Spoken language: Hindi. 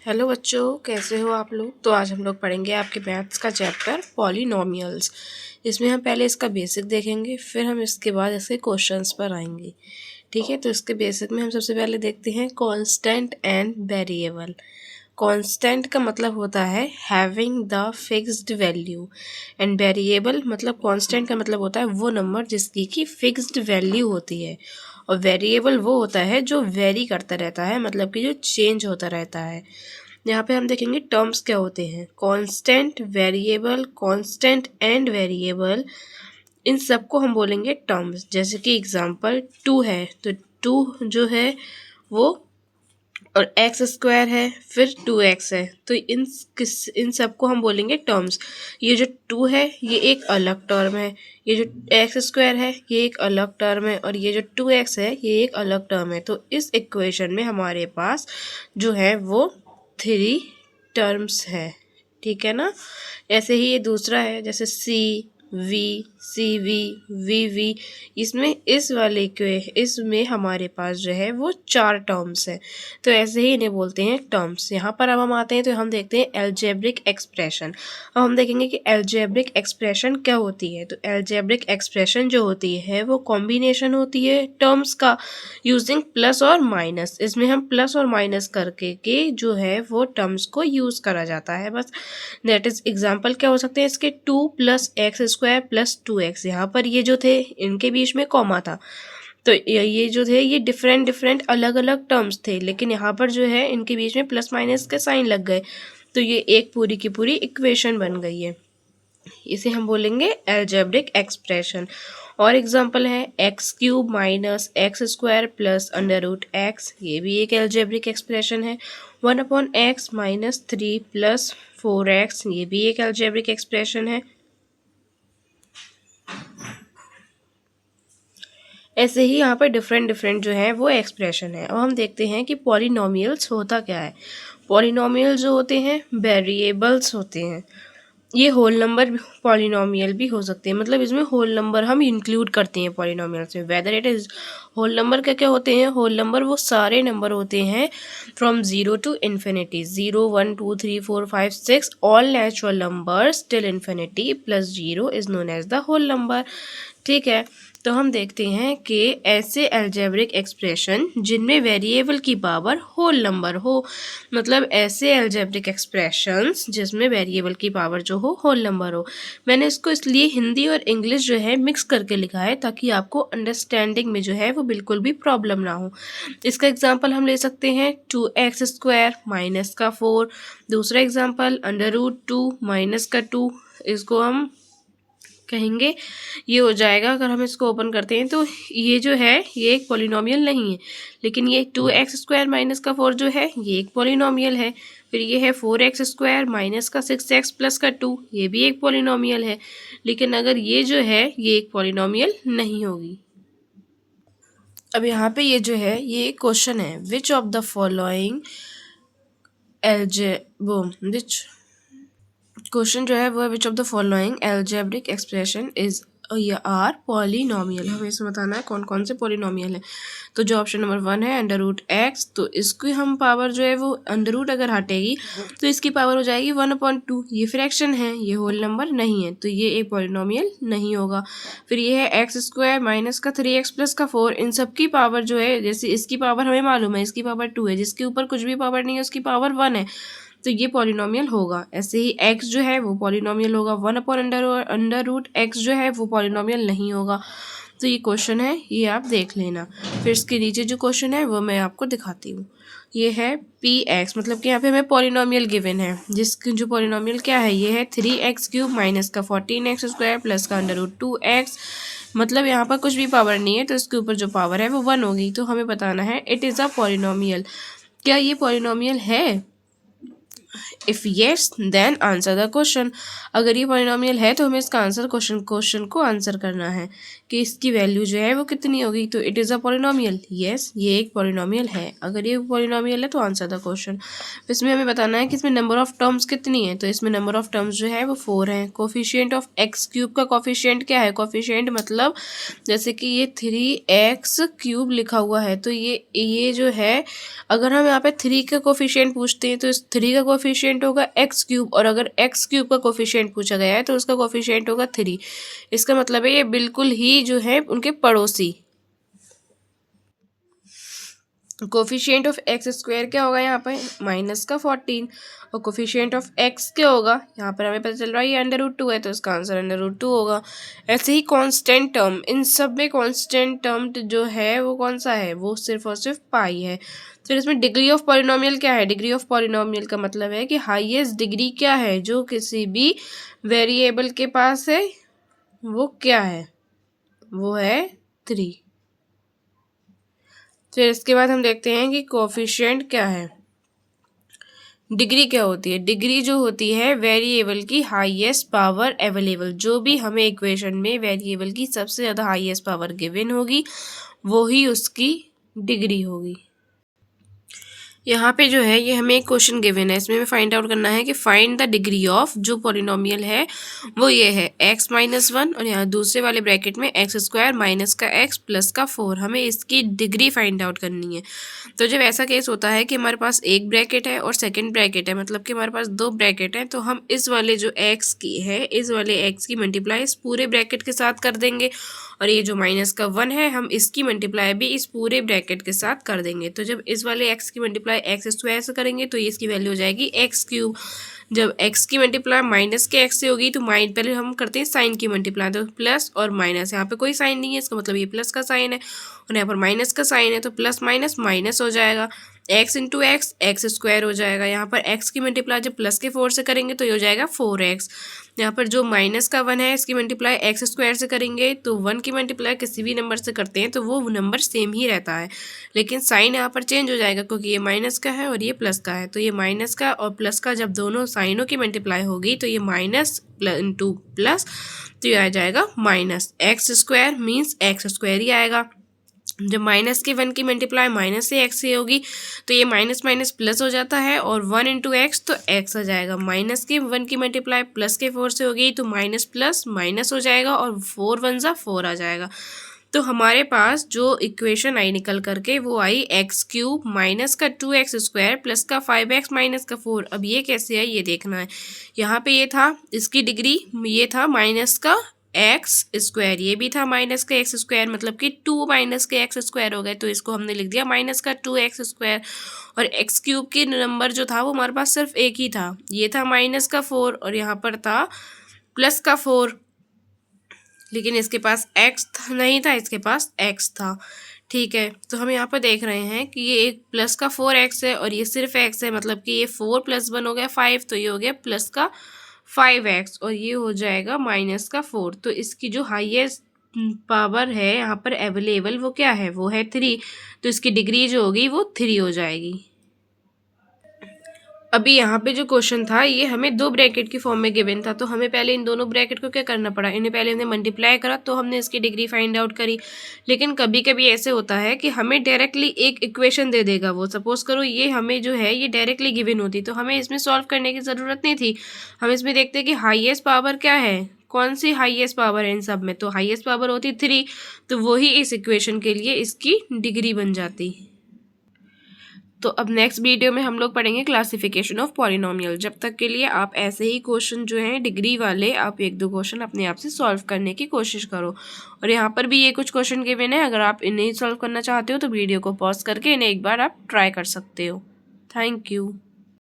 हेलो बच्चों, कैसे हो आप लोग। तो आज हम लोग पढ़ेंगे आपके मैथ्स का चैप्टर पॉलिनोमियल्स। इसमें हम पहले इसका बेसिक देखेंगे, फिर हम इसके बाद इसके क्वेश्चंस पर आएंगे। ठीक है, तो इसके बेसिक में हम सबसे पहले देखते हैं कांस्टेंट एंड वेरिएबल। कांस्टेंट का मतलब होता है having the fixed value, and variable मतलब कांस्टेंट का मतलब होता है वो नंबर जिसकी की फिक्स्ड वैल्यू होती है, और वेरिएबल वो होता है जो वेरी करता रहता है, मतलब कि जो चेंज होता रहता है। यहाँ पे हम देखेंगे टर्म्स क्या होते हैं। Constant, variable, constant and variable, इन सबको हम बोलेंगे टर्म्स। जैसे कि एग्जांपल 2 है तो 2 जो है वो, और एक्स स्क्वायर है, फिर 2x है, तो इन सबको हम बोलेंगे टर्म्स। ये जो 2 है ये एक अलग टर्म है, ये जो एक्स स्क्वायर है ये एक अलग टर्म है, और ये जो 2x है ये एक अलग टर्म है। तो इस इक्वेशन में हमारे पास जो है वो 3 टर्म्स है। ठीक है ना। ऐसे ही ये दूसरा है, जैसे सी वी, इसमें इस वाले के इसमें हमारे पास जो है वो 4 टर्म्स हैं। तो ऐसे ही इन्हें बोलते हैं टर्म्स। यहाँ पर अब हम आते हैं तो हम देखते हैं एल्जेब्रिक एक्सप्रेशन। अब हम देखेंगे कि एल्जेब्रिक एक्सप्रेशन क्या होती है। तो एल्जेब्रिक एक्सप्रेशन जो होती है वो कॉम्बिनेशन होती है टर्म्स का यूजिंग प्लस और माइनस। इसमें हम प्लस और माइनस करके के जो है वो टर्म्स को यूज करा जाता है बस। दैट इज एग्जाम्पल क्या हो सकते हैं इसके, 2 + x² + 2x। यहाँ पर ये जो थे इनके बीच में कॉमा था, तो ये जो थे ये डिफरेंट डिफरेंट अलग अलग टर्म्स थे, लेकिन यहाँ पर जो है इनके बीच में प्लस माइनस के साइन लग गए, तो ये एक पूरी की पूरी इक्वेशन बन गई है। इसे हम बोलेंगे एल्जेब्रिक एक्सप्रेशन। और एग्जांपल है x³ - x² + √x, ये भी एक एल्जेब्रिक एक्सप्रेशन है। 1/x - 3 + 4x, ये भी एक एल्जेब्रिक एक्सप्रेशन है। ऐसे ही यहाँ पर डिफरेंट डिफरेंट जो है वो एक्सप्रेशन है। अब हम देखते हैं कि पॉलिनोमियल्स होता क्या है। पॉलिनोमियल जो होते हैं वेरिएबल्स होते हैं। ये होल नंबर पॉलिनोमियल भी हो सकते हैं, मतलब इसमें होल नंबर हम इंक्लूड करते हैं पॉलिनोमियल्स में। Whether it is whole number क्या क्या होते हैं। होल नंबर वो सारे नंबर होते हैं from 0 to infinity, 0 1 2 3 4 5 6, all natural numbers till infinity plus 0 is known as the whole number. ठीक है, तो हम देखते हैं कि ऐसे एल्जेब्रिक एक्सप्रेशन जिनमें वेरिएबल की पावर होल नंबर हो, मतलब ऐसे एल्जेब्रिक एक्सप्रेशंस जिसमें वेरिएबल की पावर जो हो होल नंबर हो। मैंने इसको इसलिए हिंदी और इंग्लिश जो है मिक्स करके लिखा है ताकि आपको अंडरस्टैंडिंग में जो है वो बिल्कुल भी प्रॉब्लम ना हो। इसका एग्जांपल हम ले सकते हैं 2x² - 4। दूसरा एग्जांपल √2 - 2, इसको हम कहेंगे ये हो जाएगा। अगर हम इसको ओपन करते हैं तो ये जो है ये एक पॉलिनोमियल नहीं है, लेकिन ये 2x² - 4 जो है ये एक पॉलिनोमियल है। फिर ये है 4x² - 6x + 2, ये भी एक पॉलिनोमियल है, लेकिन अगर ये जो है ये एक पॉलिनोमियल नहीं होगी। अब यहाँ पे ये जो है ये क्वेश्चन है, विच ऑफ द फॉलोइंग एल्जे वो विच क्वेश्चन जो है वो है which of the following algebraic expression is are polynomial. हमें इसमें बताना है कौन कौन से पॉलिनोमियल है। तो जो ऑप्शन नंबर 1 है √x, तो इसकी हम पावर जो है वो अंडर अगर हटेगी तो इसकी पावर हो जाएगी 1/2। ये फ्रैक्शन है, ये होल नंबर नहीं है, तो ये एक पॉलिनोमियल नहीं होगा। फिर ये है x² - 3x + 4, इन सब की पावर जो है, जैसे इसकी पावर हमें मालूम है इसकी पावर 2 है, जिसके ऊपर कुछ भी पावर नहीं है उसकी पावर 1 है, तो ये पॉलिनोमियल होगा। ऐसे ही x जो है वो पॉलिनोमियल होगा, 1/√x जो है वो पॉलिनोमियल नहीं होगा। तो ये क्वेश्चन है, ये आप देख लेना। फिर इसके नीचे जो क्वेश्चन है वो मैं आपको दिखाती हूँ। ये है px, मतलब कि यहाँ पे हमें पॉलिनोमियल गिवन है, जिसकी जो पॉलिनोमियल क्या है ये है 3x³ - 14x² + √2x। मतलब यहाँ पर कुछ भी पावर नहीं है तो इसके ऊपर जो पावर है वो 1 होगी। तो हमें बताना है इट इज़ अ पॉलिनोमियल, क्या ये पॉलिनोमियल है। If yes then answer the question. अगर ये पॉलिनोमियल है तो हमें इसका आंसर क्वेश्चन को आंसर करना है कि इसकी वैल्यू जो है वो कितनी होगी। तो it is a polynomial, yes ये एक पॉलिनोमियल है। अगर ये पॉलिनोमियल है तो आंसर द क्वेश्चन। इसमें हमें बताना है कि इसमें नंबर ऑफ टर्म्स कितनी है। तो इसमें नंबर ऑफ टर्म्स जो है वो 4 हैं। कोफिशिएंट ऑफ एक्स क्यूब का कोफिशिएंट क्या है? कोफिशिएंट मतलब जैसे कि ये 3x³ लिखा हुआ है, तो ये जो है अगर हम यहाँ पे 3 का कोफिशिएंट पूछते हैं तो इस 3 का कोफिशिएंट होगा x³, और अगर x³ का कोफिशिएंट पूछा गया है तो उसका कोफिशिएंट होगा 3। इसका मतलब है ये बिल्कुल ही जो है उनके पड़ोसी। कोफिशिएंट ऑफ x² क्या होगा यहाँ पर? -14। और कोफिशिएंट ऑफ x क्या होगा? यहाँ पर हमें पता चल रहा है ये √2 है, तो इसका आंसर √2 होगा। ऐसे ही कांस्टेंट टर्म, इन सब में कांस्टेंट टर्म जो है वो कौन सा है? वो सिर्फ और सिर्फ पाई है। फिर इसमें डिग्री ऑफ पॉलिनोमियल क्या है? डिग्री ऑफ पॉलिनोमियल का मतलब है कि हाईएस्ट डिग्री क्या है जो किसी भी वेरिएबल के पास है, वो क्या है? वो है 3। फिर इसके बाद हम देखते हैं कि कोफिशिएंट क्या है। डिग्री क्या होती है? डिग्री जो होती है वेरिएबल की हाईएस्ट पावर अवेलेबल। जो भी हमें इक्वेशन में वेरिएबल की सबसे ज़्यादा हाईएस्ट पावर गिवन होगी वो ही उसकी डिग्री होगी। यहाँ पे जो है ये हमें एक क्वेश्चन गिवन है, इसमें हमें फाइंड आउट करना है कि फाइंड द डिग्री ऑफ, जो पॉलिनोमियल है वो ये है x-1 और यहाँ दूसरे वाले ब्रैकेट में x² माइनस का x प्लस का 4। हमें इसकी डिग्री फाइंड आउट करनी है। तो जब ऐसा केस होता है कि हमारे पास एक ब्रैकेट है और सेकेंड ब्रैकेट है, मतलब कि हमारे पास 2 ब्रैकेट हैं, तो हम इस वाले जो x की है, इस वाले x की मल्टीप्लाई इस पूरे ब्रैकेट के साथ कर देंगे, और ये जो -1 है हम इसकी मल्टीप्लाई भी इस पूरे ब्रैकेट के साथ कर देंगे। तो जब इस वाले x की मल्टीप्लाई x² से करेंगे तो ये इसकी वैल्यू हो जाएगी x³। जब x की मल्टीप्लाई माइनस के x से होगी तो पहले हम करते हैं साइन की मल्टीप्लाई, तो प्लस और माइनस, यहाँ पे कोई साइन नहीं है, इसका मतलब ये प्लस का साइन है, और यहाँ पर माइनस का साइन है, तो प्लस माइनस माइनस हो जाएगा। x इंटू एक्स x² हो जाएगा। यहाँ पर x की मल्टीप्लाई जब प्लस के 4 से करेंगे तो ये हो जाएगा 4x। यहाँ पर जो -1 है इसकी मल्टीप्लाई x² से करेंगे, तो 1 की मल्टीप्लाई किसी भी नंबर से करते हैं तो वो नंबर सेम ही रहता है, लेकिन साइन यहाँ पर चेंज हो जाएगा क्योंकि ये माइनस का है और ये प्लस का है। तो ये माइनस का और प्लस का जब दोनों साइनों की मल्टीप्लाई होगी तो ये माइनस इंटू प्लस, तो ये आ जाएगा -x² मीन्स x² ही आएगा। जब -1 की मल्टीप्लाई माइनस से x से होगी तो ये माइनस माइनस प्लस हो जाता है, और 1 इंटू एक्स तो x आ जाएगा। -1 की मल्टीप्लाई प्लस के 4 से होगी तो माइनस प्लस माइनस हो जाएगा, और 4 1 जा 4 आ जाएगा। तो हमारे पास जो इक्वेशन आई निकल करके वो आई x³ माइनस का 2x² प्लस का 5x माइनस का 4। अब ये कैसे है ये देखना है। यहाँ पे ये था इसकी डिग्री, ये था माइनस का x², ये भी था माइनस का x², मतलब कि 2 माइनस के x² हो गए, तो इसको हमने लिख दिया माइनस का 2x²। और x³ की नंबर जो था वो हमारे पास सिर्फ एक ही था, ये था -4, और यहाँ पर था प्लस का 4, लेकिन इसके पास x नहीं था, इसके पास x था। ठीक है, तो हम यहाँ पर देख रहे हैं कि ये एक प्लस का 4x है और ये सिर्फ x है, मतलब कि ये 4 + 1 हो गया 5, तो ये हो गया प्लस का 5x, और ये हो जाएगा माइनस का 4। तो इसकी जो हाईएस्ट पावर है यहाँ पर अवेलेबल वो क्या है? वो है 3। तो इसकी डिग्री जो होगी वो 3 हो जाएगी। अभी यहाँ पे जो क्वेश्चन था ये हमें 2 ब्रैकेट की फॉर्म में गिवन था, तो हमें पहले इन दोनों ब्रैकेट को क्या करना पड़ा, इन्हें पहले हमने मल्टीप्लाई करा तो हमने इसकी डिग्री फाइंड आउट करी। लेकिन कभी कभी ऐसे होता है कि हमें डायरेक्टली एक इक्वेशन दे देगा वो, सपोज करो ये हमें जो है ये डायरेक्टली गिवन होती तो हमें इसमें सॉल्व करने की ज़रूरत नहीं थी। हम इसमें देखते हैं कि हाईएस्ट पावर क्या है, कौन सी हाईएस्ट पावर है इन सब में, तो हाईएस्ट पावर होती 3, तो वही इस इक्वेशन के लिए इसकी डिग्री बन जाती। तो अब नेक्स्ट वीडियो में हम लोग पढ़ेंगे क्लासिफिकेशन ऑफ पॉलिनोमियल। जब तक के लिए आप ऐसे ही क्वेश्चन जो हैं डिग्री वाले, आप 1-2 क्वेश्चन अपने आप से सॉल्व करने की कोशिश करो। और यहाँ पर भी ये कुछ क्वेश्चन गिवन है, अगर आप इन्हें सॉल्व करना चाहते हो तो वीडियो को पॉज करके इन्हें एक बार आप ट्राई कर सकते हो। Thank you.